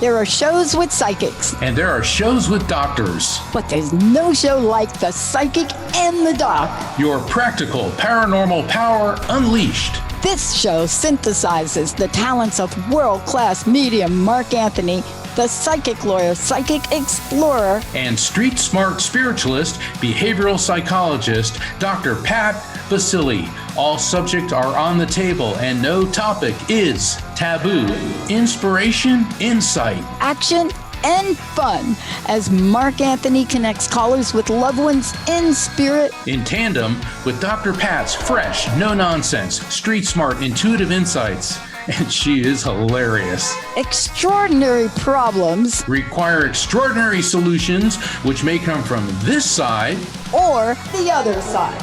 There are shows with psychics. And there are shows with doctors. But there's no show like The Psychic and the Doc. Your practical paranormal power unleashed. This show synthesizes the talents of world-class medium Mark Anthony, the psychic lawyer, psychic explorer, and street smart spiritualist, behavioral psychologist, Dr. Pat Baccili. All subjects are on the table and no topic is taboo. Inspiration, insight, action, and fun as Mark Anthony connects callers with loved ones in spirit. In tandem with Dr. Pat's fresh, no-nonsense, street smart, intuitive insights. And she is hilarious. Extraordinary problems require extraordinary solutions, which may come from this side or the other side.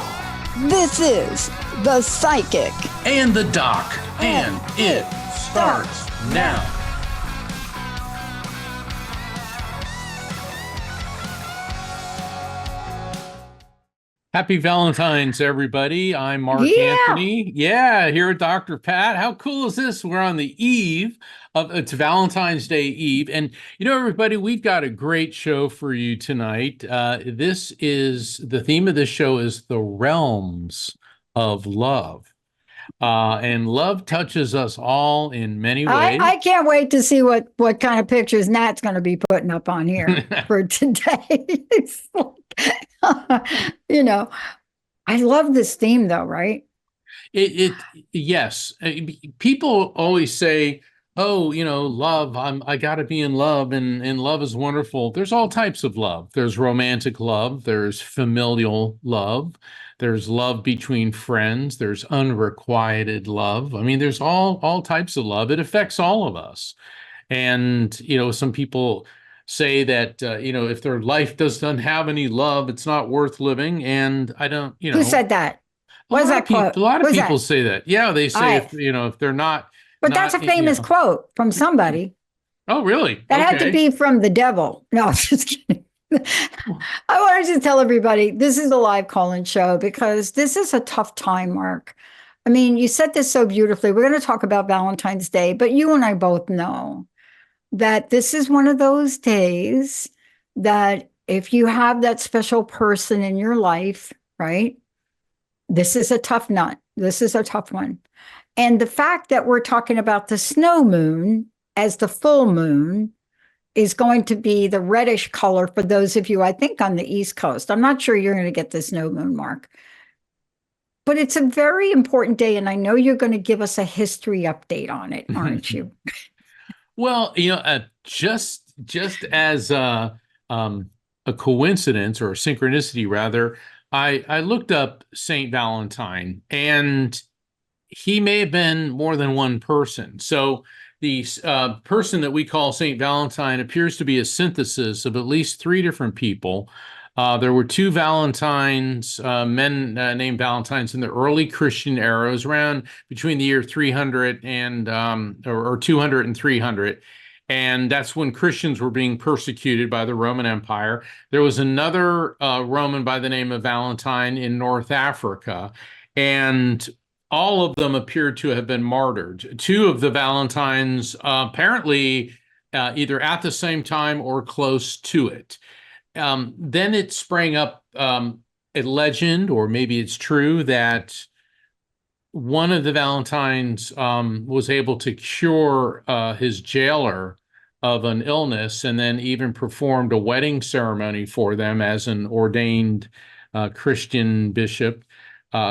This is The Psychic and the Doc, and it starts now. Happy Valentine's, everybody. I'm Mark Anthony. Yeah, here at Dr. Pat. How cool is this? We're on the eve of, it's Valentine's Day Eve. And you know, everybody, we've got a great show for you tonight. This is, the theme of this show is the realms of love. And love touches us all in many ways. I can't wait to see what kind of pictures Nat's going to be putting up on here for today. You know, I love this theme though, right? Yes. People always say, oh, you know, love, I got to be in love, and love is wonderful. There's all types of love. There's romantic love. There's familial love. There's love between friends. There's unrequited love. I mean, there's all types of love. It affects all of us. And, you know, some people say that, you know, if their life doesn't have any love, it's not worth living. And I don't, you know. Who said that? What is that quote? A lot of people say that. Yeah, they say, if, you know, if they're not. But that's a famous quote from somebody. Oh, really? That had to be from the devil. No, just kidding. I wanted to tell everybody this is a live call-in show because this is a tough time, Mark. I mean, you said this so beautifully. We're going to talk about Valentine's Day, but you and I both know that this is one of those days that if you have that special person in your life, right? This is a tough nut. This is a tough one. And the fact that we're talking about the snow moon as the full moon is going to be the reddish color for those of you, I think, on the East Coast. I'm not sure you're going to get the snow moon, Mark. But it's a very important day, and I know you're going to give us a history update on it, aren't you? Well, you know, just as a coincidence or a synchronicity, rather, I looked up Saint Valentine, and he may have been more than one person. So the person that we call Saint Valentine appears to be a synthesis of at least three different people. There were two Valentines, men named Valentines in the early Christian era. It was around between the year 300 and or 200 and 300. And that's when Christians were being persecuted by the Roman Empire. There was another Roman by the name of Valentine in North Africa, and all of them appeared to have been martyred. Two of the Valentines apparently either at the same time or close to it. Then it sprang up a legend, or maybe it's true, that one of the Valentines was able to cure his jailer of an illness, and then even performed a wedding ceremony for them as an ordained Christian bishop.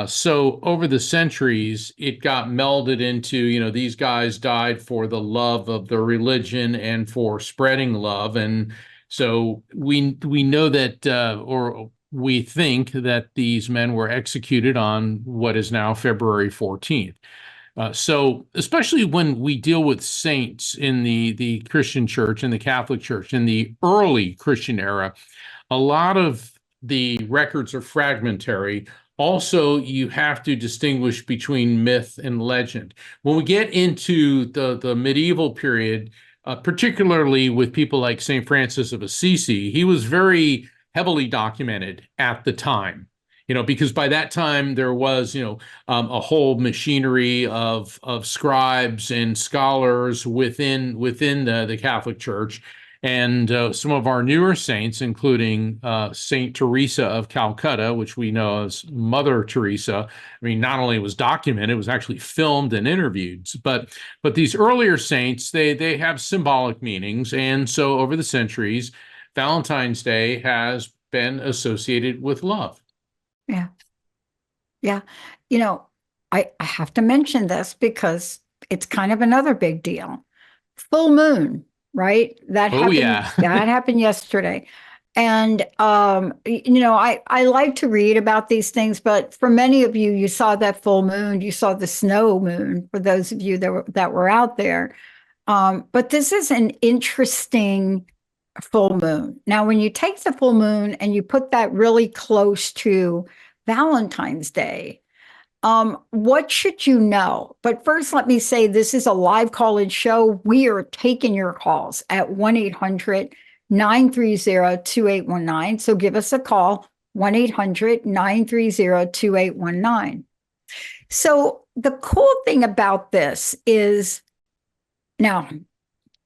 So over the centuries, it got melded into, you know, these guys died for the love of their religion and for spreading love. And so we know that, or we think that these men were executed on what is now February 14th. So especially when we deal with saints in the Christian church and the Catholic Church in the early Christian era, a lot of the records are fragmentary. Also, you have to distinguish between myth and legend. When we get into the medieval period, particularly with people like St. Francis of Assisi, he was very heavily documented at the time. because by that time there was, a whole machinery of scribes and scholars within the Catholic Church. And some of our newer saints, including Saint Teresa of Calcutta, which we know as Mother Teresa. I mean, not only was documented, it was actually filmed and interviewed. But these earlier saints, they have symbolic meanings, and so over the centuries, Valentine's Day has been associated with love. Yeah. Yeah. You know, I have to mention this because it's kind of another big deal. Full moon, right? Oh yeah. That happened yesterday. And I like to read about these things, but for many of you, you saw that full moon, you saw the snow moon, for those of you that were out there. But this is an interesting full moon. Now, when you take the full moon and you put that really close to Valentine's Day, what should you know? But first, let me say this is a live call-in show. We are taking your calls at 1-800-930-2819. So give us a call, 1-800-930-2819. So the cool thing about this is now,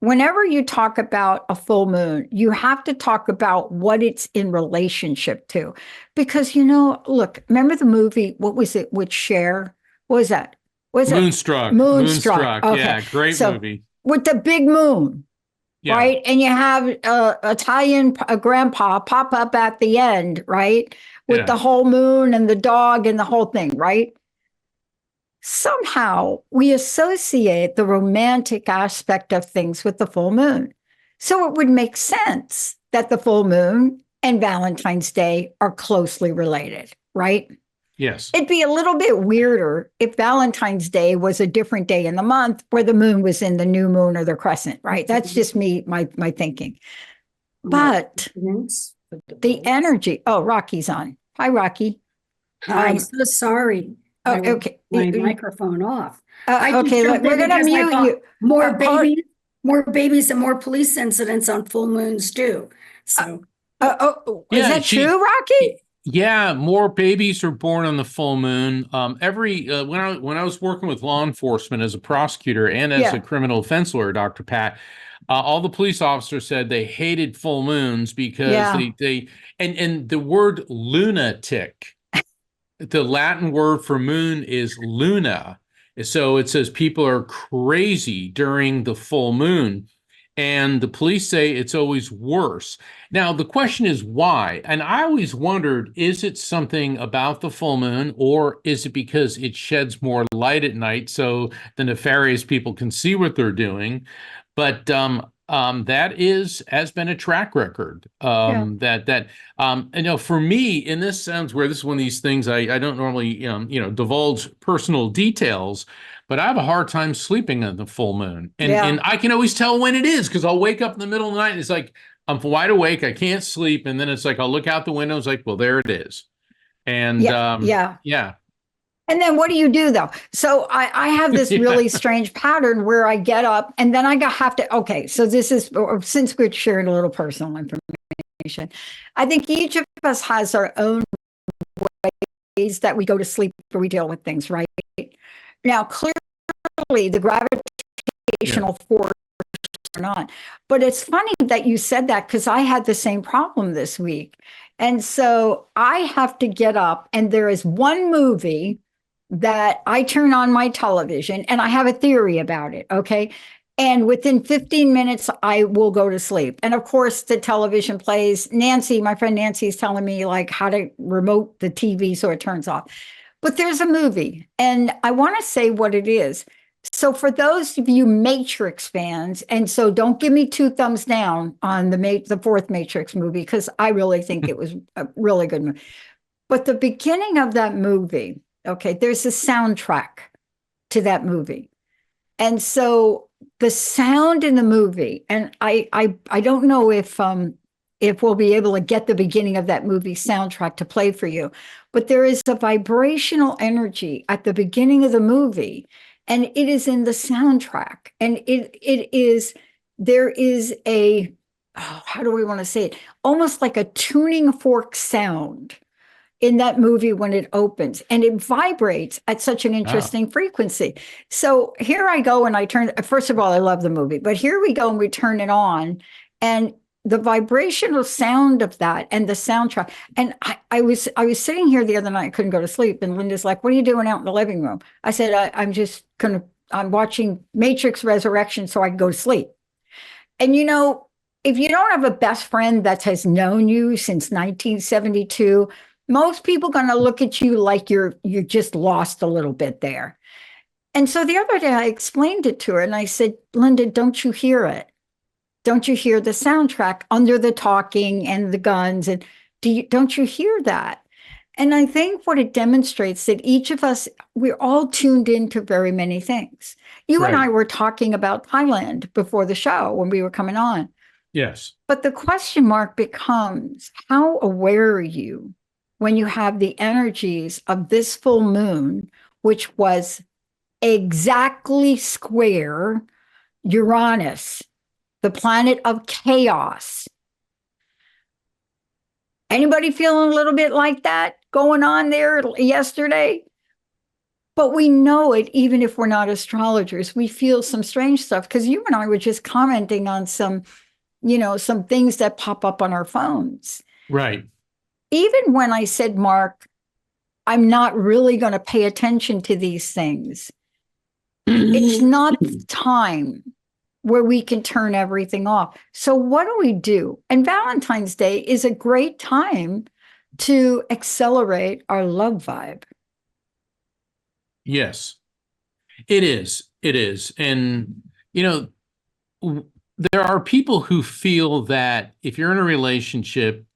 whenever you talk about a full moon, you have to talk about what it's in relationship to. Because, look, remember the movie, what was it with Cher? What was that? Moonstruck. Moonstruck. Okay. Yeah, great movie. With the big moon, Yeah. right? And you have Italian grandpa pop up at the end, right? With the whole moon and the dog and the whole thing, right? Somehow we associate the romantic aspect of things with the full moon. So it would make sense that the full moon and Valentine's Day are closely related, right? Yes. It'd be a little bit weirder if Valentine's Day was a different day in the month where the moon was in the new moon or the crescent, right? That's just my thinking. But the energy, Rocky's on. Hi, Rocky. I'm so sorry. Okay. My microphone off. Okay, we're going to mute you. More babies and more police incidents on full moons too. So, is that true, Rocky? Yeah, more babies are born on the full moon. When I was working with law enforcement as a prosecutor and as a criminal defense lawyer, Dr. Pat, all the police officers said they hated full moons because and the word lunatic. The Latin word for moon is luna. So it says people are crazy during the full moon. And the police say it's always worse. Now, the question is why? And I always wondered, is it something about the full moon, or is it because it sheds more light at night so the nefarious people can see what they're doing? But that has been a track record. For me, and this sounds weird. This is one of these things I don't normally divulge personal details, but I have a hard time sleeping on the full moon, and I can always tell when it is because I'll wake up in the middle of the night and it's like I'm wide awake, I can't sleep, and then it's like I'll look out the window, it's like, well, there it is, and And then what do you do though? So I have this really strange pattern where I get up and then I have to, okay, so this is, since we're sharing a little personal information, I think each of us has our own ways that we go to sleep or we deal with things, right? Now, clearly the gravitational force are not, but it's funny that you said that because I had the same problem this week. And so I have to get up and there is one movie that I turn on my television and I have a theory about it, okay? And within 15 minutes, I will go to sleep. And of course, the television plays. Nancy, my friend Nancy is telling me like how to remote the TV so it turns off. But there's a movie and I want to say what it is. So for those of you Matrix fans, and so don't give me 2 thumbs down on the fourth Matrix movie, because I really think it was a really good movie. But the beginning of that movie, okay, there's a soundtrack to that movie. And so the sound in the movie, and I don't know if we'll be able to get the beginning of that movie soundtrack to play for you, but there is a vibrational energy at the beginning of the movie, and it is in the soundtrack. And there is a, how do we want to say it? Almost like a tuning fork sound in that movie when it opens, and it vibrates at such an interesting frequency. So here I go and I turn, first of all, I love the movie, but here we go and we turn it on, and the vibrational sound of that and the soundtrack. And I was sitting here the other night, I couldn't go to sleep. And Linda's like, what are you doing out in the living room? I said, I'm watching Matrix Resurrection so I can go to sleep. And if you don't have a best friend that has known you since 1972, most people are going to look at you like you're just lost a little bit there. And so the other day I explained it to her and I said, Linda, don't you hear it? Don't you hear the soundtrack under the talking and the guns? And don't you hear that? And I think what it demonstrates that each of us, we're all tuned into very many things. You and I were talking about Thailand before the show when we were coming on. Yes. But the question mark becomes, how aware are you when you have the energies of this full moon, which was exactly square Uranus, the planet of chaos? Anybody feeling a little bit like that going on there yesterday? But we know it, even if we're not astrologers. We feel some strange stuff because you and I were just commenting on some things that pop up on our phones. Right. Even when I said, Mark, I'm not really going to pay attention to these things. It's not the time where we can turn everything off. So what do we do? And Valentine's Day is a great time to accelerate our love vibe. Yes, it is. It is. And, there are people who feel that if you're in a relationship,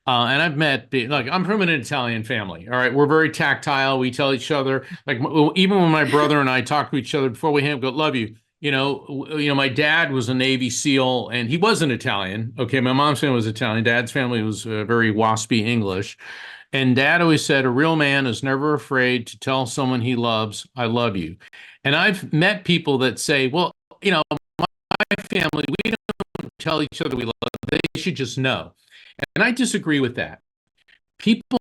and I've met, like, I'm from an Italian family. All right. We're very tactile. We tell each other, like, even when my brother and I talk to each other before we hang up, go, love you. My dad was a Navy SEAL and he wasn't Italian. Okay. My mom's family was Italian. Dad's family was very waspy English. And Dad always said, a real man is never afraid to tell someone he loves, I love you. And I've met people that say, well, my family, we don't tell each other we love, they should just know. And I disagree with that. People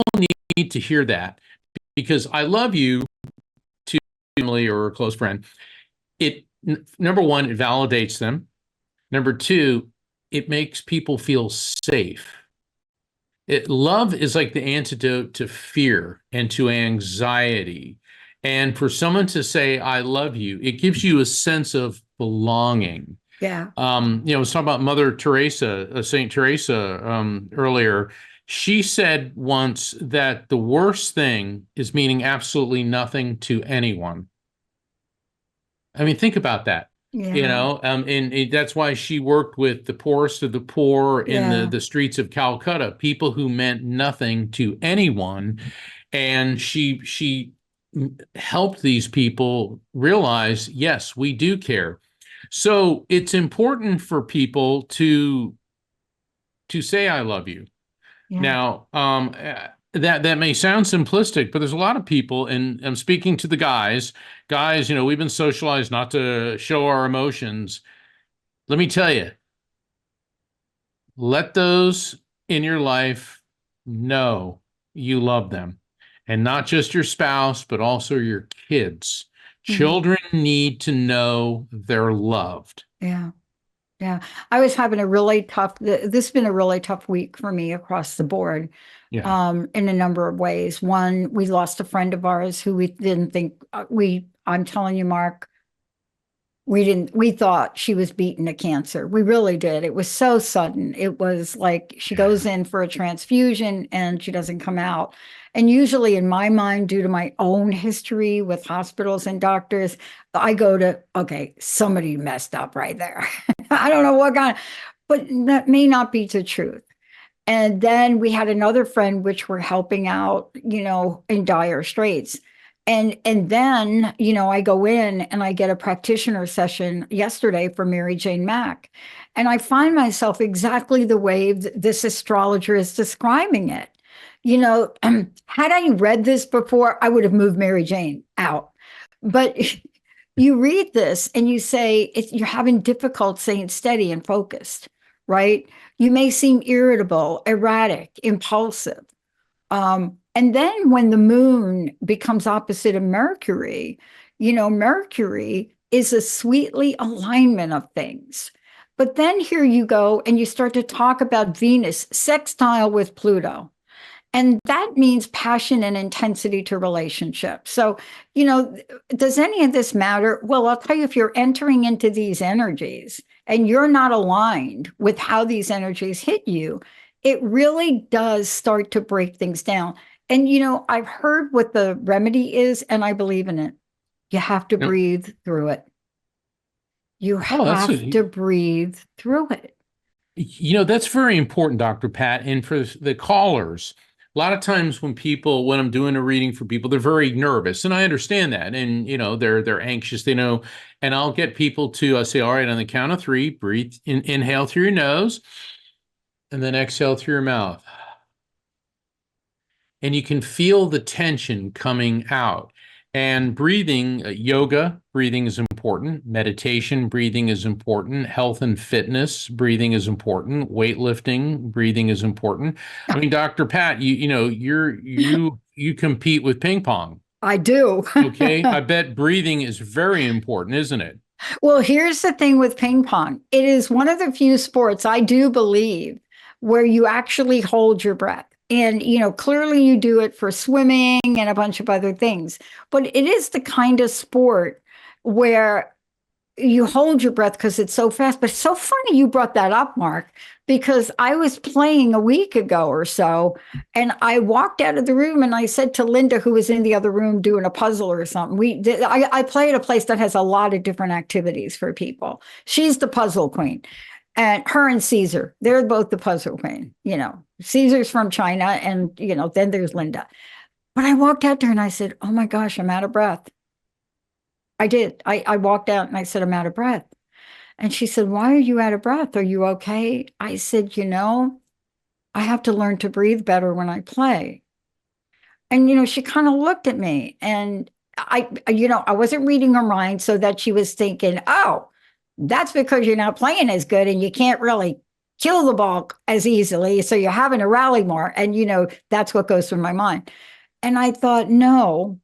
need to hear that because I love you to family or a close friend. Number one, it validates them. Number two, it makes people feel safe. Love is like the antidote to fear and to anxiety. And for someone to say, I love you, it gives you a sense of belonging. Yeah. I was talking about Mother Teresa, Saint Teresa, earlier. She said once that the worst thing is meaning absolutely nothing to anyone. I mean, think about that. Yeah. And that's why she worked with the poorest of the poor in the streets of Calcutta, people who meant nothing to anyone. And she helped these people realize, yes, we do care. So it's important for people to say, I love you. Yeah. Now, that may sound simplistic, but there's a lot of people, and I'm speaking to the guys, we've been socialized not to show our emotions. Let me tell you, let those in your life know you love them, and not just your spouse, but also your kids. Children need to know they're loved. Yeah. Yeah. I was having this has been a really tough week for me across the board. Yeah. In a number of ways. One, we lost a friend of ours who we didn't think I'm telling you, Mark, we thought she was beaten to cancer. We really did. It was so sudden. It was like she goes in for a transfusion and she doesn't come out. And usually in my mind, due to my own history with hospitals and doctors, I go to, okay, somebody messed up right there. I don't know what kind, but that may not be the truth. And then we had another friend, which we're helping out, in dire straits. And then, I go in and I get a practitioner session yesterday for Mary Jane Mack. And I find myself exactly the way this astrologer is describing it. Had I read this before, I would have moved Mary Jane out. But you read this and you say, you're having difficulty staying steady and focused, right? You may seem irritable, erratic, impulsive. And then when the moon becomes opposite of Mercury, Mercury is a sweetly alignment of things. But then here you go and you start to talk about Venus sextile with Pluto. And that means passion and intensity to relationships. So, does any of this matter? Well, I'll tell you, if you're entering into these energies and you're not aligned with how these energies hit you, it really does start to break things down. And, I've heard what the remedy is, and I believe in it. You have to Yep. breathe through it. You that's have to breathe through it. That's very important, Dr. Pat. And for the callers, a lot of times when I'm doing a reading for people, they're very nervous, and I understand that. And, they're anxious, and I'll get people to say, all right, on the count of three, breathe, inhale through your nose, and then exhale through your mouth. And you can feel the tension coming out. And breathing, yoga, breathing is important. Meditation, breathing is important. Health and fitness, breathing is important. Weightlifting, breathing is important. I mean, Dr. Pat, you compete with ping pong. I do. Okay. I bet breathing is very important, isn't it? Well, here's the thing with ping pong. It is one of the few sports, I do believe, where you actually hold your breath. And, clearly you do it for swimming and a bunch of other things. But it is the kind of sport where you hold your breath because it's so fast. But it's so funny you brought that up, Mark, because I was playing a week ago or so, and I walked out of the room and I said to Linda, who was in the other room doing a puzzle or something, I play at a place that has a lot of different activities for people. She's the puzzle queen. And her and Caesar, they're both the puzzle queen. Caesar's from China, and, then there's Linda. But I walked out there and I said, oh my gosh, I'm out of breath. I did. I walked out and I said, I'm out of breath. And she said, why are you out of breath? Are you okay? I said, I have to learn to breathe better when I play. And, she kind of looked at me, and I wasn't reading her mind, so that she was thinking, oh, that's because you're not playing as good and you can't really kill the ball as easily. So you're having to rally more. And, that's what goes through my mind. And I thought, no,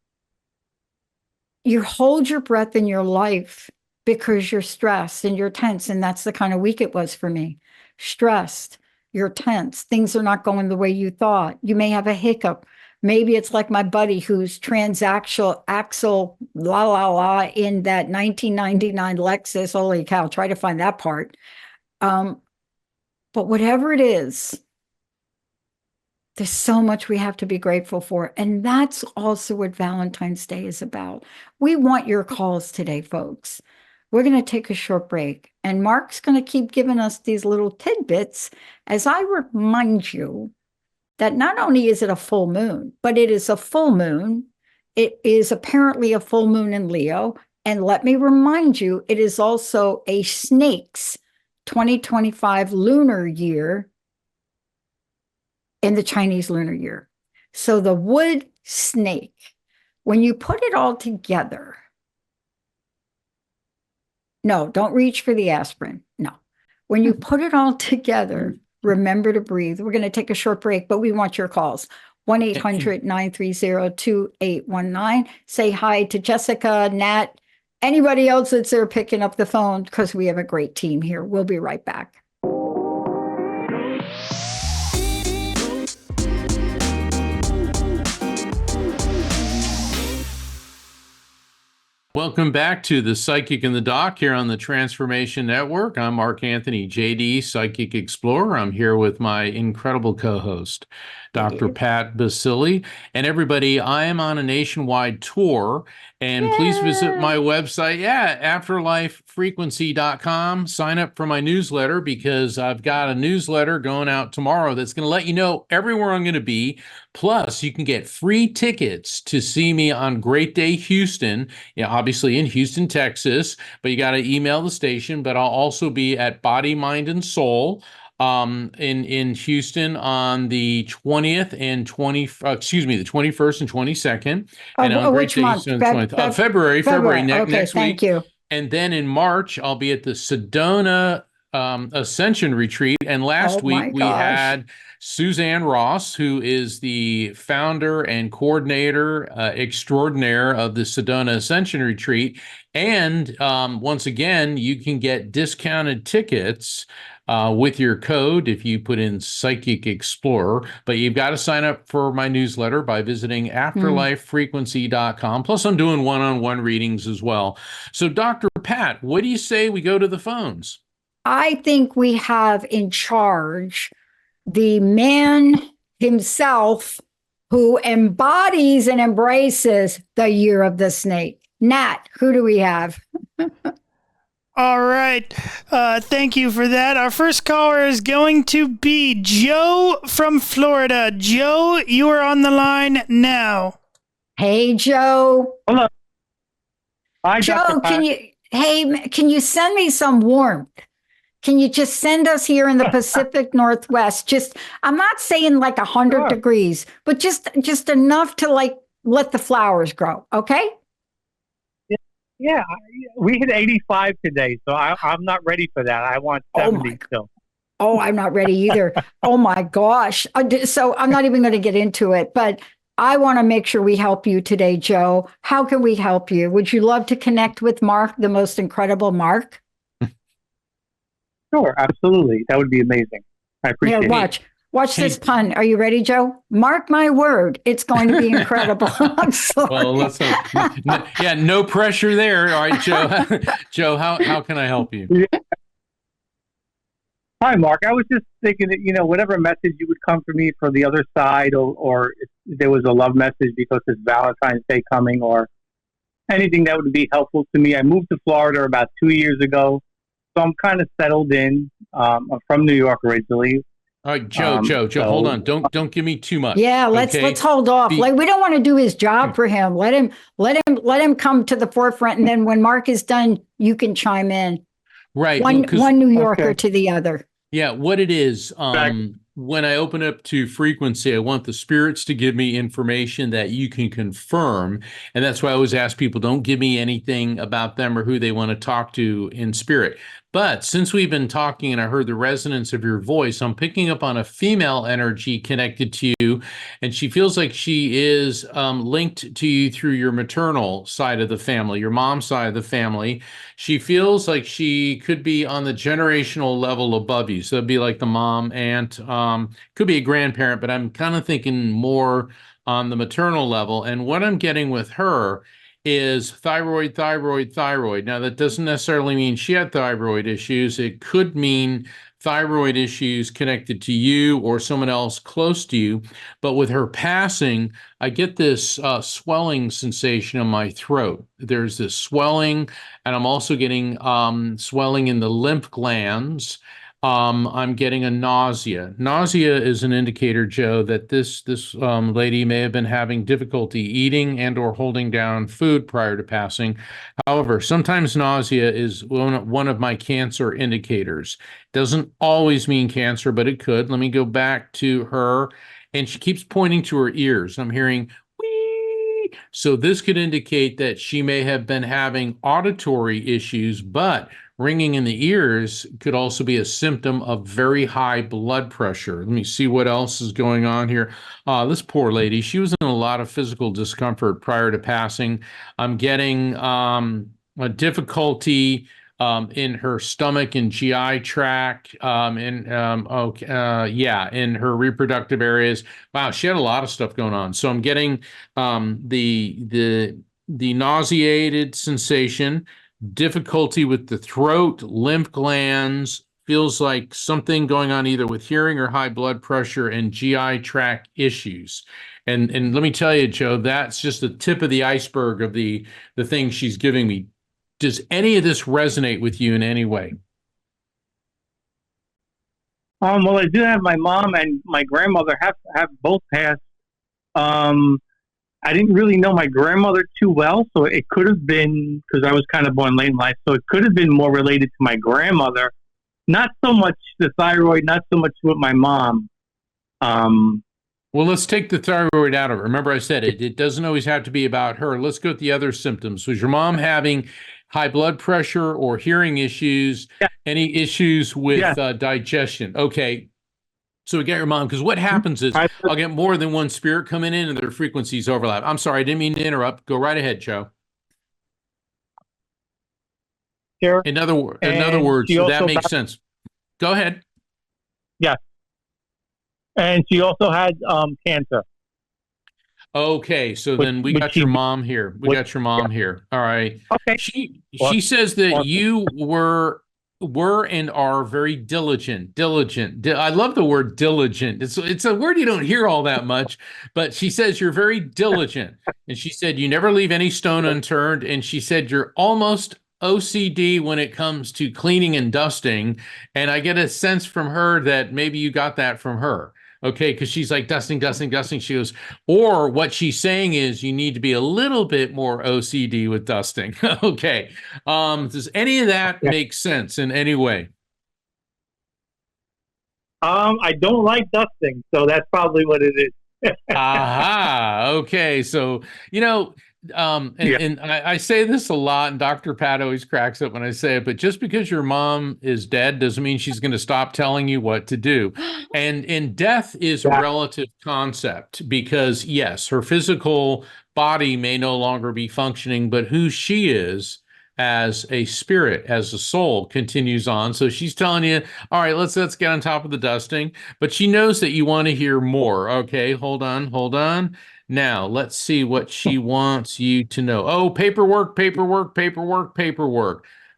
you hold your breath in your life because you're stressed and you're tense. And that's the kind of week it was for me. Stressed, you're tense. Things are not going the way you thought. You may have a hiccup. Maybe it's like my buddy who's transaxle axle la la la in that 1999 Lexus. Holy cow, try to find that part. But whatever it is, there's so much we have to be grateful for. And that's also what Valentine's Day is about. We want your calls today, folks. We're going to take a short break, and Mark's going to keep giving us these little tidbits as I remind you that not only is it a full moon, but it is a full moon. It is apparently a full moon in Leo. And let me remind you, it is also a snake's 2025 lunar year in the Chinese lunar year. So the wood snake, when you put it all together, no, don't reach for the aspirin. No. When you put it all together, remember to breathe. We're going to take a short break, but we want your calls. 1-800-930-2819. Say hi to Jessica, Nat, anybody else that's there picking up the phone, because we have a great team here. We'll be right back. Welcome back to the Psychic and the Doc here on the Transformation Network. I'm Mark Anthony, JD, Psychic Explorer. I'm here with my incredible co-host, Dr. Pat Baccili. And everybody, I am on a nationwide tour, and please visit my website, afterlifefrequency.com. Sign up for my newsletter, because I've got a newsletter going out tomorrow that's going to let you know everywhere I'm going to be. Plus, you can get free tickets to see me on Great Day Houston, obviously in Houston, Texas, but you got to email the station. But I'll also be at Body, Mind, and Soul in Houston on the 20th and the 21st and 22nd. And on Great Which Day month? Houston, February Okay, next week. thank you. And then in March, I'll be at the Sedona Ascension Retreat. And last Oh my week we gosh. had Suzanne Ross, who is the founder and coordinator extraordinaire of the Sedona Ascension Retreat. And once again, you can get discounted tickets with your code if you put in Psychic Explorer. But you've got to sign up for my newsletter by visiting afterlifefrequency.com. Plus, I'm doing one-on-one readings as well. So, Dr. Pat, what do you say we go to the phones? I think we have in charge the man himself who embodies and embraces the year of the snake. Nat, who do we have? All right. Thank you for that. Our first caller is going to be Joe from Florida. Joe, you are on the line now. Hey, Joe. Hello. Hi, Joe, Dr. Pat. can you send me some warmth? Can you just send us here in the Pacific Northwest? Just, I'm not saying like 100 Sure. degrees, but just enough to like let the flowers grow. Okay. Yeah, we hit 85 today, so I'm not ready for that. I want Oh 70 my still. Oh, I'm not ready either. Oh my gosh. So I'm not even going to get into it, but I want to make sure we help you today, Joe. How can we help you? Would you love to connect with Mark, the most incredible Mark? Sure, absolutely. That would be amazing. I appreciate Here, it. watch this pun. Are you ready, Joe? Mark my word, it's going to be incredible. I'm sorry. Well, let's yeah, no pressure there. All right, Joe. Joe, how can I help you? Hi, Mark. I was just thinking that, whatever message you would come for me for the other side, or if there was a love message because it's Valentine's Day coming, or anything that would be helpful to me. I moved to Florida about 2 years ago, so I'm kind of settled in. I'm from New York originally. All right, Joe, hold on. Don't give me too much. Yeah, let's hold off. Like, we don't want to do his job for him. Let him come to the forefront, and then when Mark is done, you can chime in. Right. One New Yorker to the other. Yeah, what it is, when I open up to frequency, I want the spirits to give me information that you can confirm. And that's why I always ask people, don't give me anything about them or who they want to talk to in spirit. But since we've been talking and I heard the resonance of your voice, I'm picking up on a female energy connected to you. And she feels like she is linked to you through your maternal side of the family, your mom's side of the family. She feels like she could be on the generational level above you. So it'd be like the mom, aunt, could be a grandparent, but I'm kind of thinking more on the maternal level. And what I'm getting with her is thyroid. Now, that doesn't necessarily mean she had thyroid issues. It could mean thyroid issues connected to you or someone else close to you. But with her passing, I get this swelling sensation in my throat. There's this swelling, and I'm also getting swelling in the lymph glands. I'm getting a nausea. Nausea is an indicator, Joe, that this lady may have been having difficulty eating and or holding down food prior to passing. However, sometimes nausea is one of my cancer indicators. Doesn't always mean cancer, but it could. Let me go back to her, and she keeps pointing to her ears. I'm hearing wee. So this could indicate that she may have been having auditory issues, but ringing in the ears could also be a symptom of very high blood pressure. Let me see what else is going on here. This poor lady, she was in a lot of physical discomfort prior to passing. I'm getting a difficulty in her stomach and GI tract, in her reproductive areas. Wow, she had a lot of stuff going on. So I'm getting the nauseated sensation, difficulty with the throat, lymph glands, feels like something going on either with hearing or high blood pressure, and GI tract issues. And let me tell you, Joe, that's just the tip of the iceberg of the things she's giving me. Does any of this resonate with you in any way? Well, I do have my mom and my grandmother have both passed. I didn't really know my grandmother too well, so it could have been, because I was kind of born late in life, so it could have been more related to my grandmother. Not so much the thyroid, not so much with my mom. Well, let's take the thyroid out of it. Remember I said it doesn't always have to be about her. Let's go with the other symptoms. Was your mom having high blood pressure or hearing issues, Yeah. any issues with Yeah. digestion. Okay. So we got your mom, because what happens is I'll get more than one spirit coming in and their frequencies overlap. I'm sorry, I didn't mean to interrupt. Go right ahead, Joe. Sure. In other And words, she that also makes sense. Go ahead. Yeah. And she also had cancer. Okay, so then we Which got she your mom here. We which- got your mom here. All right. Okay. She Awesome. says that Awesome. you were and are very diligent. I love the word diligent. It's a word you don't hear all that much, but she says you're very diligent. And she said you never leave any stone unturned. And she said you're almost OCD when it comes to cleaning and dusting. And I get a sense from her that maybe you got that from her. Okay, because she's like dusting, dusting, dusting. She goes, or what she's saying is you need to be a little bit more OCD with dusting. Okay. Does any of that make sense in any way? I don't like dusting, so that's probably what it is. Aha. Okay. So, and I say this a lot, and Dr. Pat always cracks up when I say it, but just because your mom is dead doesn't mean she's going to stop telling you what to do. And death is a relative concept because, yes, her physical body may no longer be functioning, but who she is as a spirit, as a soul, continues on. So she's telling you, all right, let's get on top of the dusting, but she knows that you want to hear more. Okay, hold on. Now, let's see what she wants you to know. Oh, paperwork.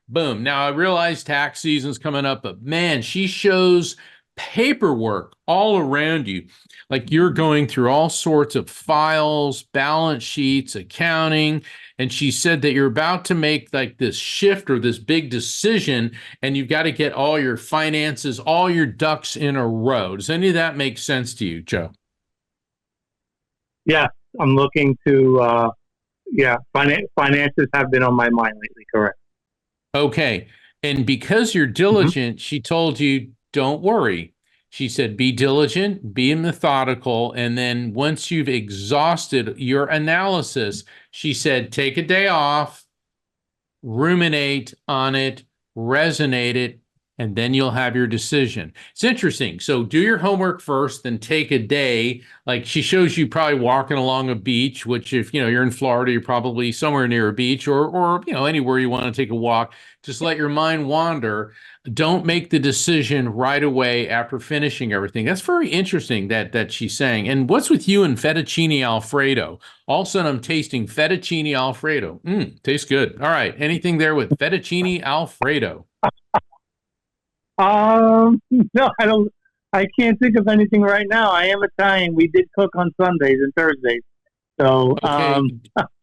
Boom. Now, I realize tax season's coming up, but man, she shows paperwork all around you. Like you're going through all sorts of files, balance sheets, accounting. And she said that you're about to make like this shift or this big decision, and you've got to get all your finances, all your ducks in a row. Does any of that make sense to you, Joe? Yeah, I'm looking to, finances have been on my mind lately, correct. Okay. And because you're diligent, she told you, don't worry. She said, be diligent, be methodical. And then once you've exhausted your analysis, she said, take a day off, ruminate on it, resonate it, and then you'll have your decision. It's interesting. So do your homework first, then take a day. Like she shows you probably walking along a beach, which if you're in Florida, you're probably somewhere near a beach or anywhere you want to take a walk. Just let your mind wander. Don't make the decision right away after finishing everything. That's very interesting that she's saying. And what's with you and fettuccine Alfredo? All of a sudden I'm tasting fettuccine Alfredo. Tastes good. All right. Anything there with fettuccine Alfredo? No, I don't. I can't think of anything right now. I am Italian. We did cook on Sundays and Thursdays. So, okay.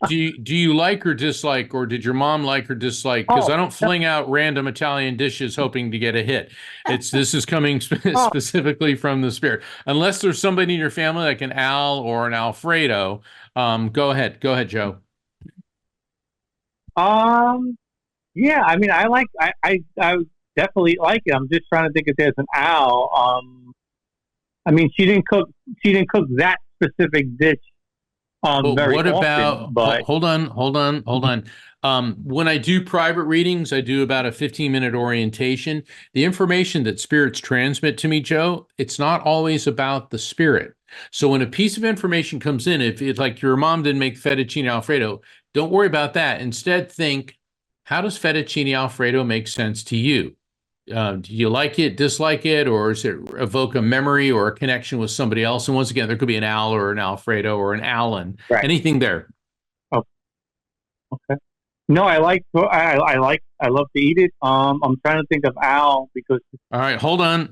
Do you like or dislike, or did your mom like or dislike? Because I don't fling out random Italian dishes hoping to get a hit. This is coming specifically from the spirit. Unless there's somebody in your family like an Al or an Alfredo. Go ahead, Joe. Yeah. I mean, I definitely like it. I'm just trying to think if there's an Al. I mean, she didn't cook that specific dish. Very what about, often, but hold on. When I do private readings, I do about a 15-minute orientation. The information that spirits transmit to me, Joe, it's not always about the spirit. So when a piece of information comes in, if it's like your mom didn't make fettuccine Alfredo, don't worry about that. Instead, think, how does fettuccine Alfredo make sense to you? Do you like it, dislike it, or does it evoke a memory or a connection with somebody else? And once again, there could be an Al or an Alfredo or an Alan. Right. Anything there? Oh, okay. No, I love to eat it. I'm trying to think of Al because. All right, hold on.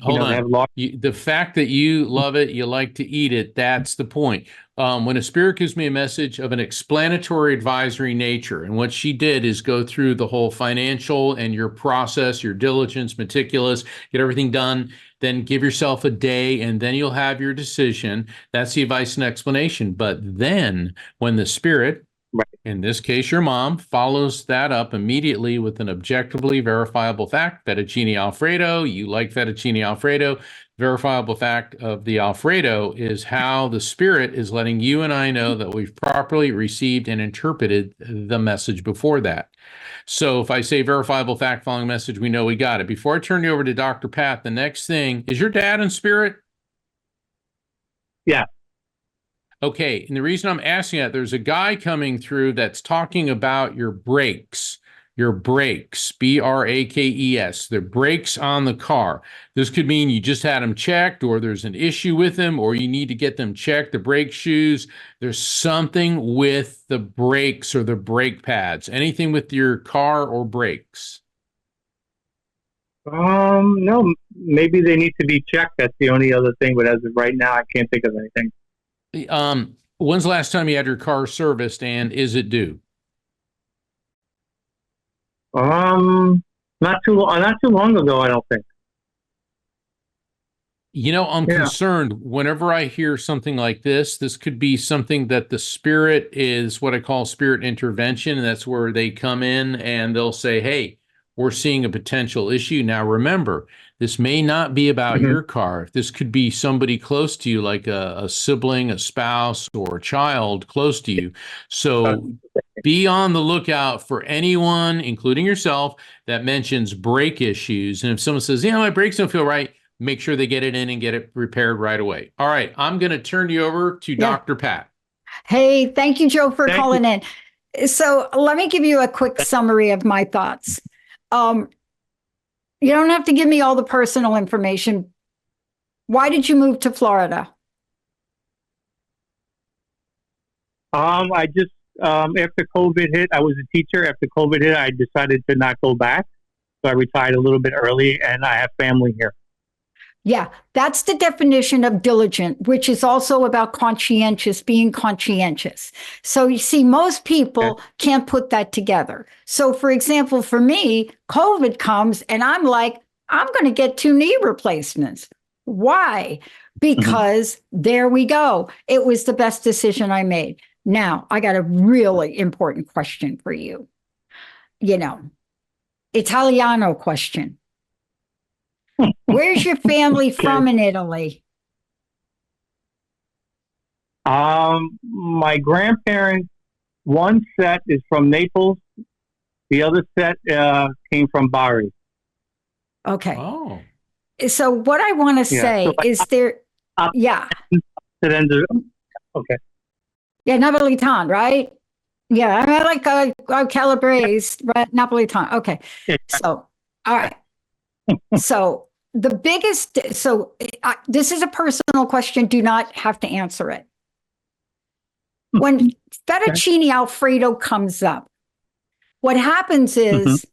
The fact that you love it, you like to eat it, that's the point. When a spirit gives me a message of an explanatory advisory nature, and what she did is go through the whole financial and your process, your diligence, meticulous, get everything done, then give yourself a day, and then you'll have your decision. That's the advice and explanation. But then when the spirit, in this case, your mom, follows that up immediately with an objectively verifiable fact, fettuccine Alfredo, you like fettuccine Alfredo, verifiable fact of the Alfredo is how the spirit is letting you and I know that we've properly received and interpreted the message before that. So if I say verifiable fact following message, we know we got it. Before I turn you over to Dr. Pat, the next thing is your dad in spirit? Yeah. Okay. And the reason I'm asking that, there's a guy coming through that's talking about your brakes, brakes, the brakes on the car. This could mean you just had them checked, or there's an issue with them, or you need to get them checked, the brake shoes. There's something with the brakes or the brake pads, anything with your car or brakes. No, maybe they need to be checked. That's the only other thing. But as of right now, I can't think of anything. When's the last time you had your car serviced, and is it due? Not too long ago, I don't think. You know, I'm concerned whenever I hear something like this. This could be something that the spirit is what I call spirit intervention. And that's where they come in and they'll say, hey, we're seeing a potential issue. Now, remember, this may not be about your car. This could be somebody close to you, like a sibling, a spouse, or a child close to you. So be on the lookout for anyone, including yourself, that mentions brake issues. And if someone says, yeah, my brakes don't feel right, make sure they get it in and get it repaired right away. All right, I'm going to turn you over to Dr. Pat. Hey, thank you, Joe, for calling in. So let me give you a quick summary of my thoughts. You don't have to give me all the personal information. Why did you move to Florida? I just after COVID hit, I was a teacher. After COVID hit, I decided to not go back, so I retired a little bit early, and I have family here. Yeah, that's the definition of diligent, which is also about conscientious, being conscientious. So you see, most people can't put that together. So for example, for me, COVID comes and I'm like, I'm going to get 2 knee replacements. Why? Because there we go. It was the best decision I made. Now, I got a really important question for you. You know, Italiano question. Where's your family from in Italy? My grandparents, one set is from Naples. The other set came from Bari. Okay. Oh. So what I want to say is there, okay. Yeah, Napolitan, right? Yeah, I mean, like Calabrese, right? Napolitan. Okay. So, all right. So the biggest, this is a personal question. Do not have to answer it. When fettuccine Alfredo comes up, what happens is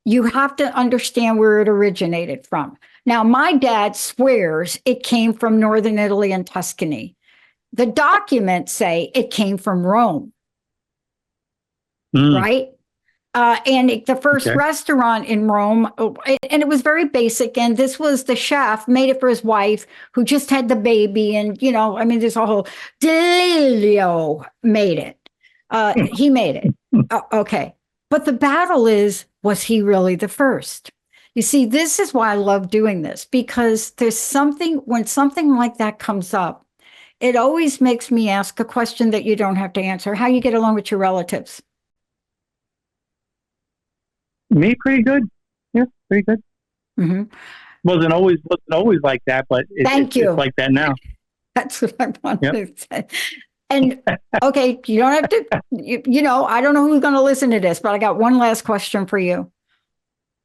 you have to understand where it originated from. Now, my dad swears it came from Northern Italy and Tuscany. The documents say it came from Rome, right? And the first restaurant in Rome, and it was very basic. And this was the chef made it for his wife who just had the baby. And, you know, I mean, there's a whole Delio made it. He made it. Okay. But the battle is, was he really the first? You see, this is why I love doing this, because there's something, when something like that comes up, it always makes me ask a question that you don't have to answer. How you get along with your relatives? Me, pretty good. Yeah, pretty good. Wasn't always like that, but it's like that now. That's what I wanted to say. And okay, you don't have to. You know, I don't know who's going to listen to this, but I got one last question for you.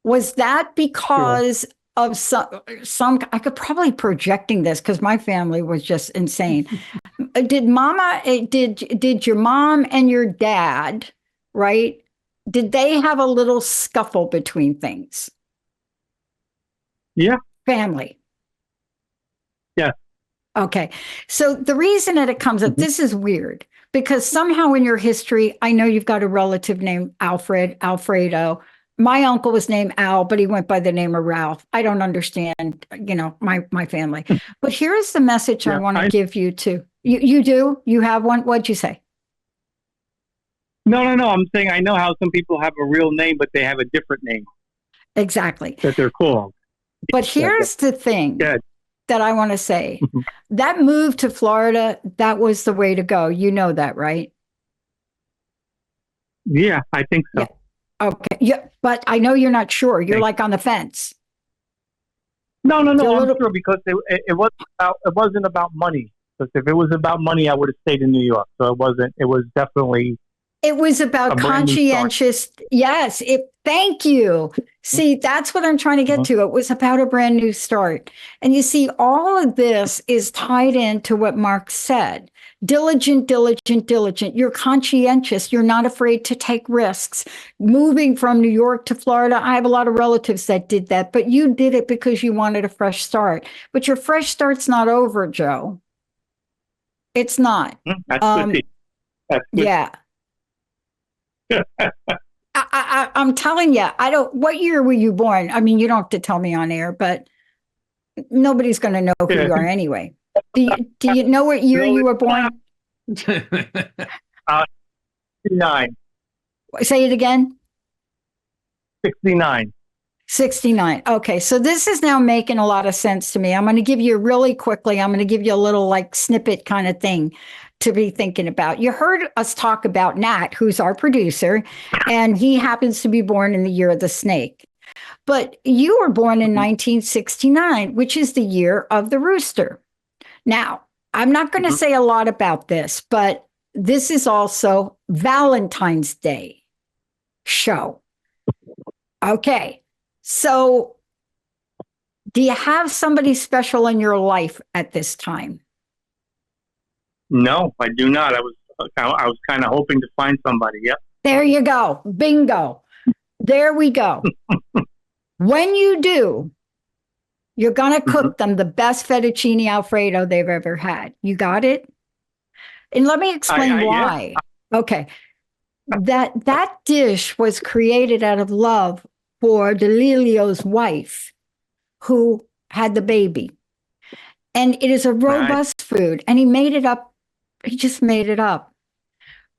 Was that because of some? I could probably projecting this because my family was just insane. Did your mom and your dad, right? Did they have a little scuffle between things? Yeah. Family. Yeah. Okay. So the reason that it comes up, this is weird, because somehow in your history, I know you've got a relative named Alfredo. My uncle was named Al, but he went by the name of Ralph. I don't understand, you know, my family. But here's the message I want to give you too. You do? You have one? What'd you say? No. I'm saying I know how some people have a real name, but they have a different name. Exactly. That they're called. But here's the thing. that I want to say. That move to Florida, that was the way to go. You know that, right? Yeah, I think so. Yeah. Okay. Yeah, but I know you're not sure. You're Thank- like on the fence. No, You're a I'm little- sure because it wasn't about money. Because if it was about money, I would have stayed in New York. So it wasn't. It was definitely It was about a brand new start. conscientious. Yes. Thank you. See, that's what I'm trying to get to. It was about a brand new start. And you see, all of this is tied into what Mark said. Diligent, diligent, diligent. You're conscientious. You're not afraid to take risks. Moving from New York to Florida, I have a lot of relatives that did that, but you did it because you wanted a fresh start. But your fresh start's not over, Joe. It's not. That's good. That's good. Yeah. I'm telling you, I don't. What year were you born? I mean, you don't have to tell me on air, but nobody's going to know who you are anyway. Do you know what year you were born? 69. Say it again. 69. 69. Okay, so this is now making a lot of sense to me. I'm going to give you really quickly. I'm going to give you a little like snippet kind of thing to be thinking about. You heard us talk about Nat, who's our producer, and he happens to be born in the year of the snake. But you were born in 1969, which is the year of the rooster. Now, I'm not going to say a lot about this, but this is also Valentine's Day show. Okay, so do you have somebody special in your life at this time? No, I do not. I was kind of hoping to find somebody. Yep. There you go. Bingo. There we go. When you do, you're going to cook them the best fettuccine Alfredo they've ever had. You got it? And let me explain why. Yeah. Okay. That dish was created out of love for Delilio's wife, who had the baby. And it is a robust food. And he made it up. He just made it up.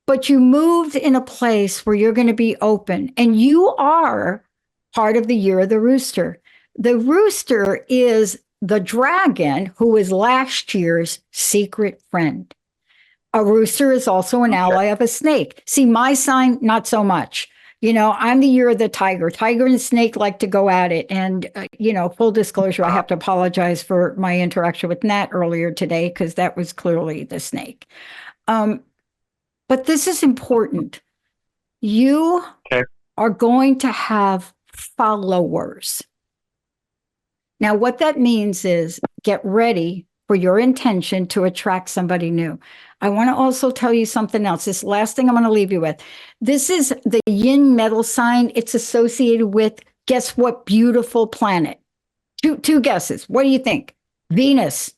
But you moved in a place where you're going to be open. And you are part of the year of the rooster. The rooster is the dragon who is last year's secret friend. A rooster is also an ally of a snake. See, my sign, not so much. You know, I'm the year of the tiger. Tiger and snake like to go at it. And, full disclosure, I have to apologize for my interaction with Nat earlier today, because that was clearly the snake. But this is important. You are going to have followers. Now, what that means is get ready for your intention to attract somebody new. I want to also tell you something else. This last thing I'm going to leave you with. This is the yin metal sign. It's associated with, guess what, beautiful planet? Two guesses. What do you think? Venus.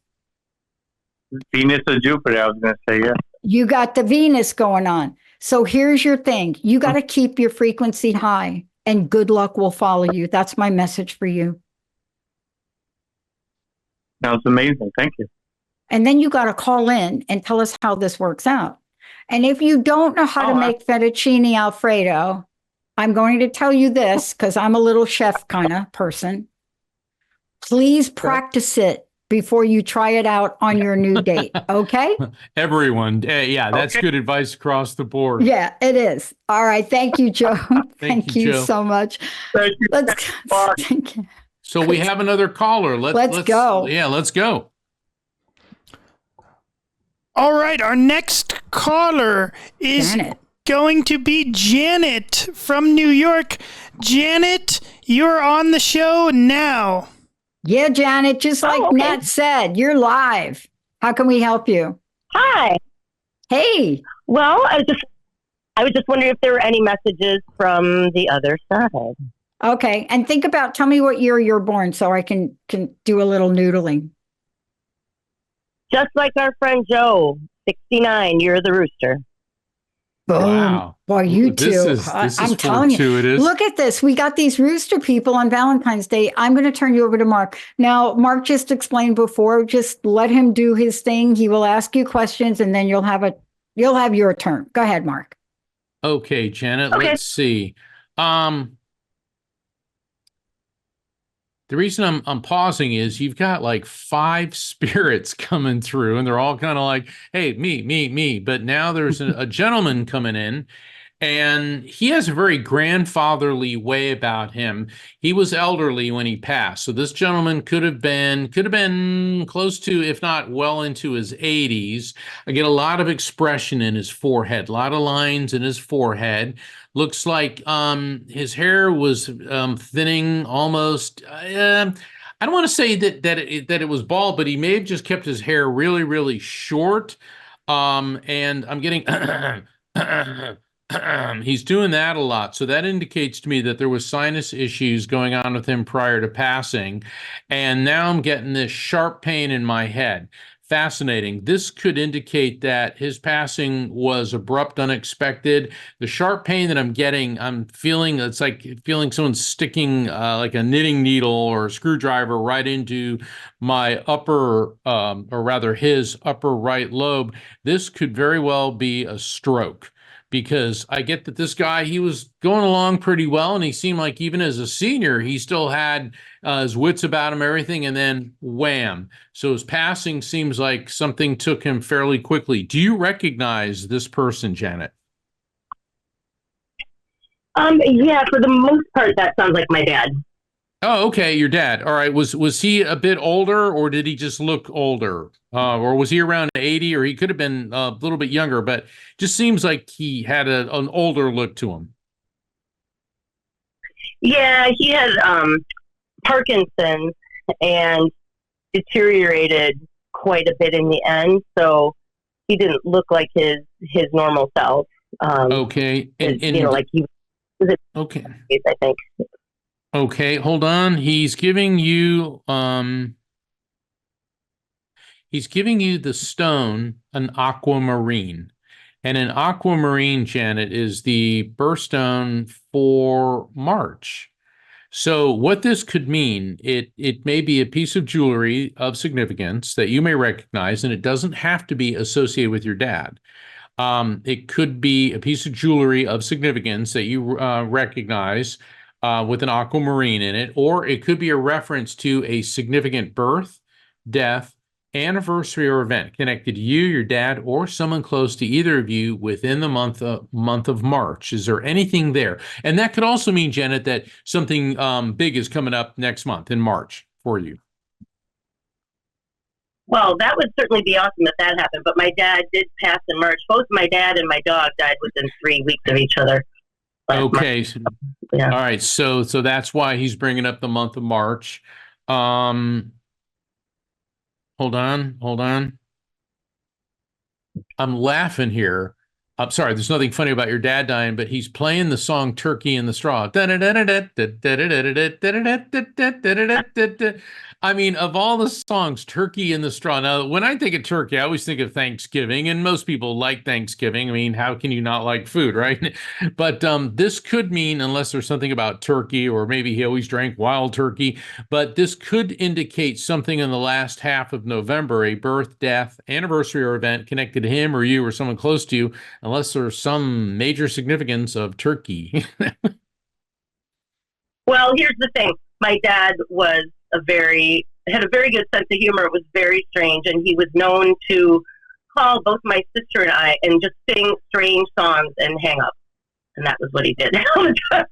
Venus or Jupiter, I was going to say, yeah. You got the Venus going on. So here's your thing. You got to keep your frequency high, and good luck will follow you. That's my message for you. Sounds amazing. Thank you. And then you got to call in and tell us how this works out. And if you don't know how to make fettuccine Alfredo, I'm going to tell you this, because I'm a little chef kind of person. Please practice it before you try it out on your new date. Okay? Everyone. Yeah, that's good advice across the board. Yeah, it is. All right. Thank you, Joe. Thank you Joe. so much. Thank you. Thank you. So we have another caller. Let's go. Yeah, let's go. All right, our next caller is going to be Janet from New York. Janet, you're on the show now. Yeah, Janet, just like Nat said, you're live. How can we help you? Hi. Hey. Well, I was just wondering if there were any messages from the other side. Okay, and tell me what year you're born so I can do a little noodling. Just like our friend Joe, 69, year of the rooster. Boom. Wow. Boy, you two. This I'm is telling fortuitous. you. Look at this. We got these rooster people on Valentine's Day. I'm going to turn you over to Mark. Now, Mark just explained before, just let him do his thing. He will ask you questions, and then you'll have your turn. Go ahead, Mark. Okay, Janet, let's see. The reason I'm pausing is you've got like 5 spirits coming through, and they're all kind of like, "Hey, me." But now there's a gentleman coming in, and he has a very grandfatherly way about him. He was elderly when he passed, so this gentleman could have been close to, if not well into his 80s. I get a lot of expression in his forehead, a lot of lines in his forehead. Looks like his hair was thinning almost. I don't want to say that it was bald, but he may have just kept his hair really, really short. And I'm getting he's doing that a lot. So that indicates to me that there was sinus issues going on with him prior to passing. And now I'm getting this sharp pain in my head. Fascinating. This could indicate that his passing was abrupt, unexpected. The sharp pain that I'm getting, I'm feeling, it's like feeling someone sticking like a knitting needle or a screwdriver right into my upper, or rather his upper right lobe. This could very well be a stroke, because I get that this guy, he was going along pretty well, and he seemed like even as a senior, he still had his wits about him, everything, and then wham. So his passing seems like something took him fairly quickly. Do you recognize this person, Janet? Yeah, for the most part, that sounds like my dad. Oh, okay, your dad. All right. Was he a bit older, or did he just look older? Or was he around 80, or he could have been a little bit younger, but just seems like he had an older look to him. Yeah, he had Parkinson's and deteriorated quite a bit in the end, so he didn't look like his normal self. Okay. Like he was okay. I think. Okay, hold on. He's giving you the stone, an aquamarine. And an aquamarine, Janet, is the birthstone for March. So what this could mean, it may be a piece of jewelry of significance that you may recognize, and it doesn't have to be associated with your dad. It could be a piece of jewelry of significance that you recognize with an aquamarine in it, or it could be a reference to a significant birth, death, anniversary, or event connected to you, your dad, or someone close to either of you within the month of March. Is there anything there? And that could also mean, Janet, that something big is coming up next month in March for you. Well, that would certainly be awesome if that happened. But my dad did pass in March. Both my dad and my dog died within 3 weeks of each other. Okay. Yeah. All right. So that's why he's bringing up the month of March. Hold on. I'm laughing here. I'm sorry, there's nothing funny about your dad dying, but he's playing the song Turkey in the Straw. I mean, of all the songs, Turkey in the Straw. Now, when I think of turkey, I always think of Thanksgiving, and most people like Thanksgiving. I mean, how can you not like food, right? But this could mean, unless there's something about turkey, or maybe he always drank wild turkey, but this could indicate something in the last half of November, a birth, death, anniversary, or event connected to him or you or someone close to you, unless there's some major significance of turkey. Well, here's the thing. My dad had a very good sense of humor. It was very strange, and he was known to call both my sister and I and just sing strange songs and hang up. And that was what he did.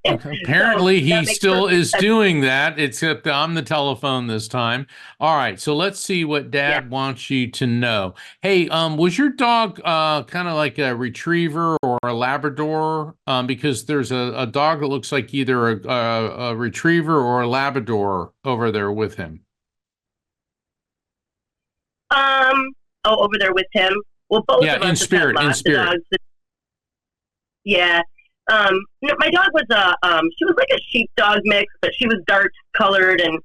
Apparently, So he still is doing that, except on the telephone this time. All right, so let's see what Dad wants you to know. Hey, was your dog kind of like a retriever or a Labrador? Because there's a dog that looks like either a retriever or a Labrador over there with him. Over there with him. Well, both of us. In spirit. Yeah. No, my dog was she was like a sheepdog mix, but she was dark colored and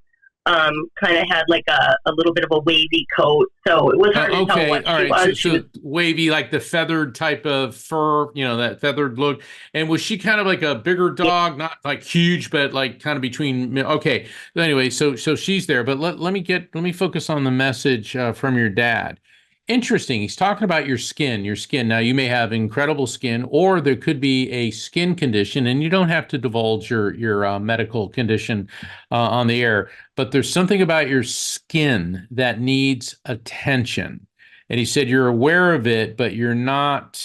kind of had like a little bit of a wavy coat. So it was hard to tell what all she right. was. So wavy, like the feathered type of fur, that feathered look. And was she kind of like a bigger dog, not like huge, but like kind of between? Okay. Anyway, so she's there. But let me focus on the message from your dad. Interesting. He's talking about your skin. Your skin. Now, you may have incredible skin, or there could be a skin condition, and you don't have to divulge your medical condition on the air. But there's something about your skin that needs attention. And he said you're aware of it, but you're not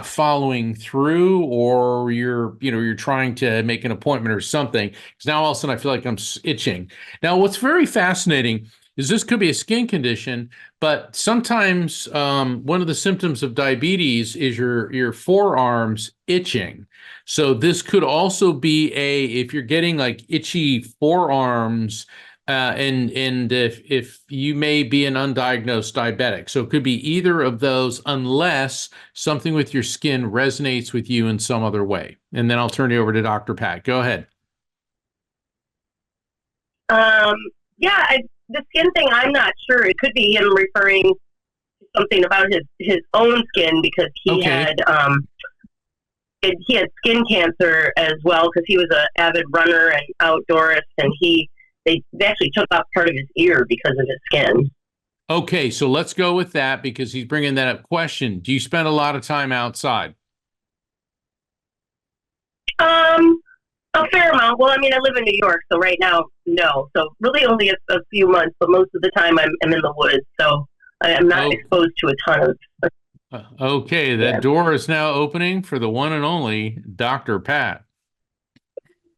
following through, or you're trying to make an appointment or something. Because now all of a sudden I feel like I'm itching. Now, what's very fascinating is this could be a skin condition, but sometimes one of the symptoms of diabetes is your forearms itching. So this could also be if you're getting like itchy forearms, and if you may be an undiagnosed diabetic. So it could be either of those, unless something with your skin resonates with you in some other way. And then I'll turn you over to Dr. Pat. Go ahead. The skin thing, I'm not sure. It could be him referring to something about his own skin, because he had skin cancer as well, because he was an avid runner and outdoorist, and they actually took off part of his ear because of his skin. Okay, so let's go with that, because he's bringing that up. Question: do you spend a lot of time outside? A fair amount. Well, I mean, I live in New York, so right now, no. So really only a few months, but most of the time I'm in the woods, so I'm not exposed to a ton of. Okay, that door is now opening for the one and only Dr. Pat.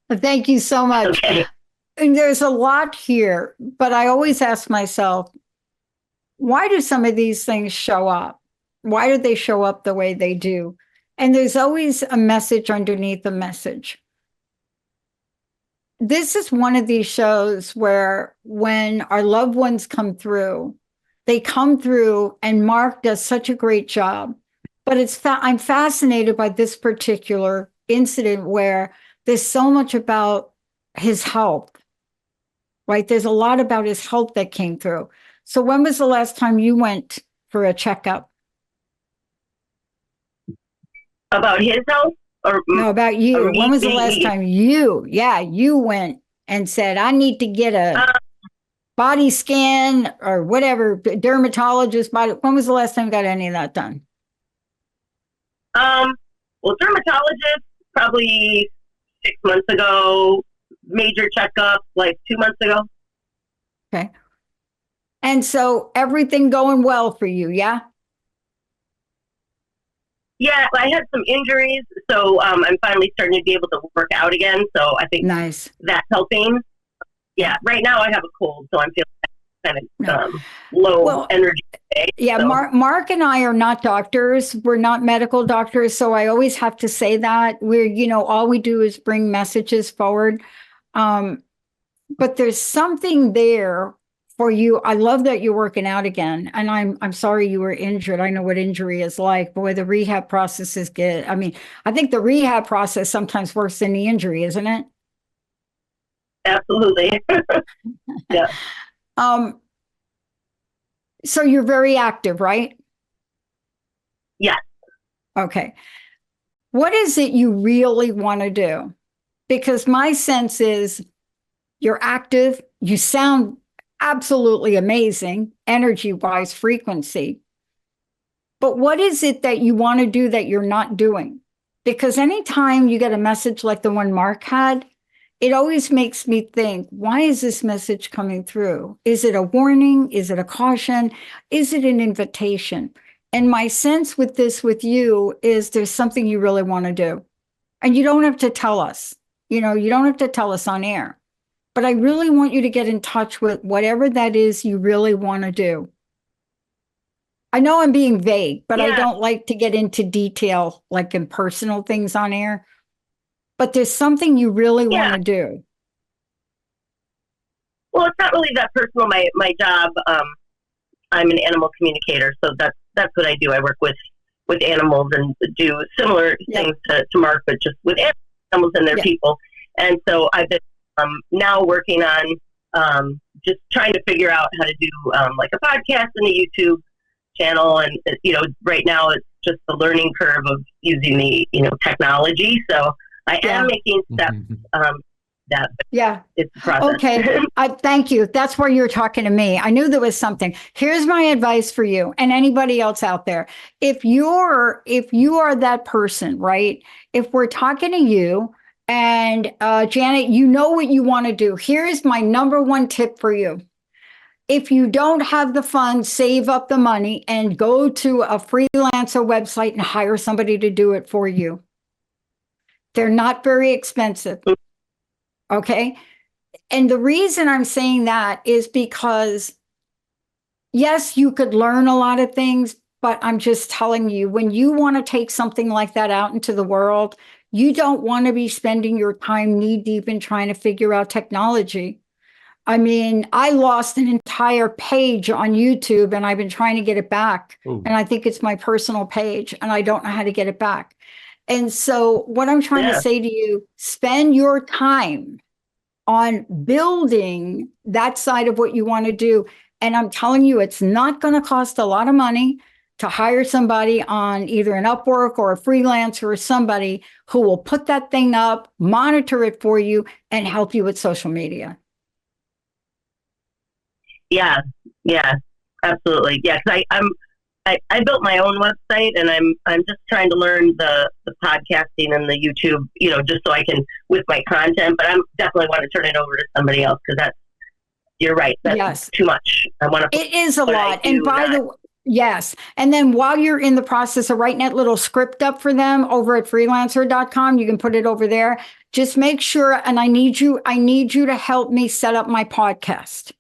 Thank you so much. Okay. And there's a lot here, but I always ask myself, why do some of these things show up? Why do they show up the way they do? And there's always a message underneath the message. This is one of these shows where when our loved ones come through, they come through, and Mark does such a great job. But I'm fascinated by this particular incident where there's so much about his health, right? There's a lot about his health that came through. So when was the last time you went for a checkup? About his health? Or no, about you. When was the last time you went and said, I need to get a body scan or whatever, dermatologist body? When was the last time you got any of that done? Well, dermatologist, probably 6 months ago. Major checkup, like 2 months ago. Okay. And so everything going well for you, yeah? Yeah, I had some injuries, so I'm finally starting to be able to work out again. So I think nice. That's helping. Yeah, right now I have a cold, so I'm feeling kind of low energy today. Yeah, so. Mark and I are not doctors. We're not medical doctors, so I always have to say that. We're, all we do is bring messages forward. But there's something there for you. I love that you're working out again. And I'm sorry you were injured. I know what injury is like. Boy, the rehab process is good. I mean, I think the rehab process sometimes worse than the injury, isn't it? Absolutely. Yeah. So you're very active, right? Yeah. Okay. What is it you really want to do? Because my sense is you're active, you sound absolutely amazing, energy-wise, frequency. But what is it that you want to do that you're not doing? Because anytime you get a message like the one Mark had, it always makes me think, why is this message coming through? Is it a warning? Is it a caution? Is it an invitation? And my sense with this with you is there's something you really want to do. And you don't have to tell us. You don't have to tell us on air. But I really want you to get in touch with whatever that is you really want to do. I know I'm being vague, but I don't like to get into detail, like in personal things on air. But there's something you really want to do. Well, it's not really that personal. My job, I'm an animal communicator, so that's what I do. I work with animals and do similar things to Mark, but just with animals and their people. And so I've been now working on just trying to figure out how to do like a podcast and a YouTube channel. And, right now it's just the learning curve of using the, technology. So I am making steps that. Yeah. It's a process. Okay. Thank you. That's where you're talking to me. I knew there was something. Here's my advice for you and anybody else out there. If you are that person, right? If we're talking to you and Janet, you know what you want to do. Here's my number one tip for you. If you don't have the funds, save up the money and go to a freelancer website and hire somebody to do it for you. They're not very expensive. Okay. And the reason I'm saying that is because, yes, you could learn a lot of things, but I'm just telling you, when you want to take something like that out into the world, you don't want to be spending your time knee deep in trying to figure out technology. I mean, I lost an entire page on YouTube and I've been trying to get it back. Ooh. And I think it's my personal page and I don't know how to get it back. And so what I'm trying to say to you, spend your time on building that side of what you want to do. And I'm telling you, it's not going to cost a lot of money to hire somebody on either an Upwork or a freelancer or somebody who will put that thing up, monitor it for you, and help you with social media. Yeah, absolutely. Yeah, because I built my own website, and I'm just trying to learn the podcasting and the YouTube, just so I can with my content. But I definitely want to turn it over to somebody else because you're right. That's too much. I want to. It is a lot. And by the way, yes. And then while you're in the process of writing that little script up for them over at freelancer.com, you can put it over there. Just make sure, and I need you to help me set up my podcast.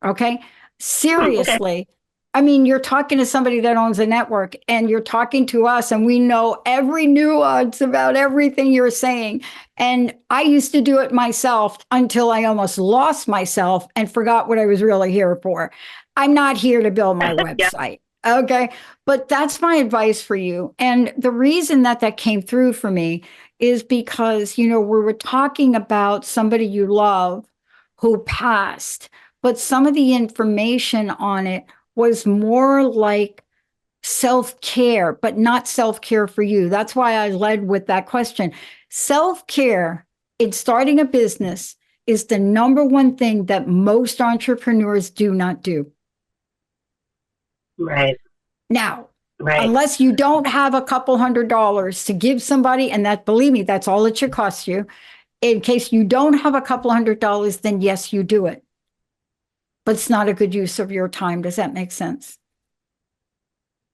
Okay. Seriously. Okay. I mean, you're talking to somebody that owns a network and you're talking to us and we know every nuance about everything you're saying. And I used to do it myself until I almost lost myself and forgot what I was really here for. I'm not here to build my website. Okay. But that's my advice for you. And the reason that came through for me is because, we were talking about somebody you love who passed, but some of the information on it was more like self-care, but not self-care for you. That's why I led with that question. Self-care in starting a business is the number one thing that most entrepreneurs do not do. Right. Now, unless you don't have a couple $100s to give somebody, and that, believe me, that's all it should cost you. In case you don't have a couple $100, then yes, you do it. But it's not a good use of your time. Does that make sense?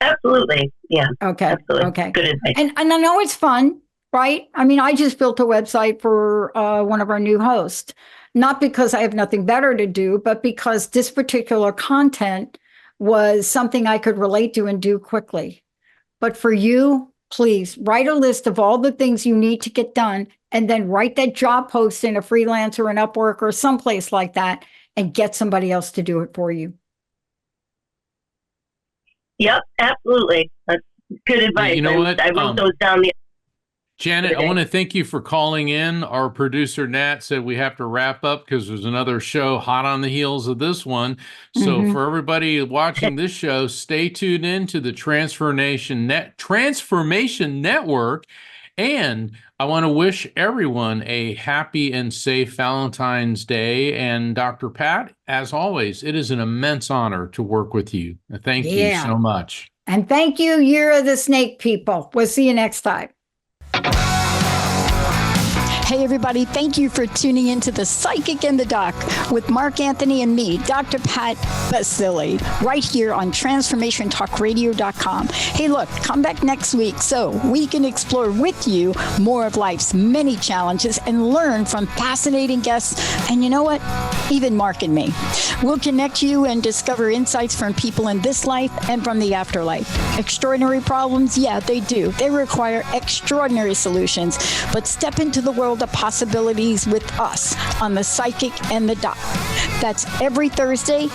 Absolutely. Yeah. Okay. Absolutely. Okay. Good advice. And I know it's fun, right? I mean, I just built a website for one of our new hosts, not because I have nothing better to do, but because this particular content was something I could relate to and do quickly. But for you, please write a list of all the things you need to get done, and then write that job post in a Freelancer, an Upwork, or someplace like that, and get somebody else to do it for you. Yep, absolutely. That's good advice. You know what? I wrote those down. Janet, I want to thank you for calling in. Our producer, Nat, said we have to wrap up because there's another show hot on the heels of this one. So for everybody watching this show, stay tuned in to the Transformation Network. And I want to wish everyone a happy and safe Valentine's Day. And Dr. Pat, as always, it is an immense honor to work with you. Thank you so much. And thank you, Year of the Snake people. We'll see you next time. Hey, everybody, thank you for tuning into The Psychic and the Doc with Mark Anthony and me, Dr. Pat Baccili, right here on TransformationTalkRadio.com. Hey, look, come back next week so we can explore with you more of life's many challenges and learn from fascinating guests. And you know what? Even Mark and me. We'll connect you and discover insights from people in this life and from the afterlife. Extraordinary problems? Yeah, they do. They require extraordinary solutions. But step into the world of possibilities with us on The Psychic and the Doc. That's every Thursday,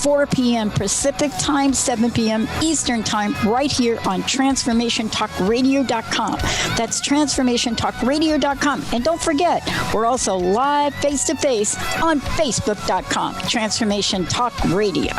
4 p.m. Pacific Time, 7 p.m. Eastern Time, right here on TransformationTalkRadio.com. That's TransformationTalkRadio.com. And don't forget, we're also live face-to-face on Facebook.com, Transformation Talk Radio.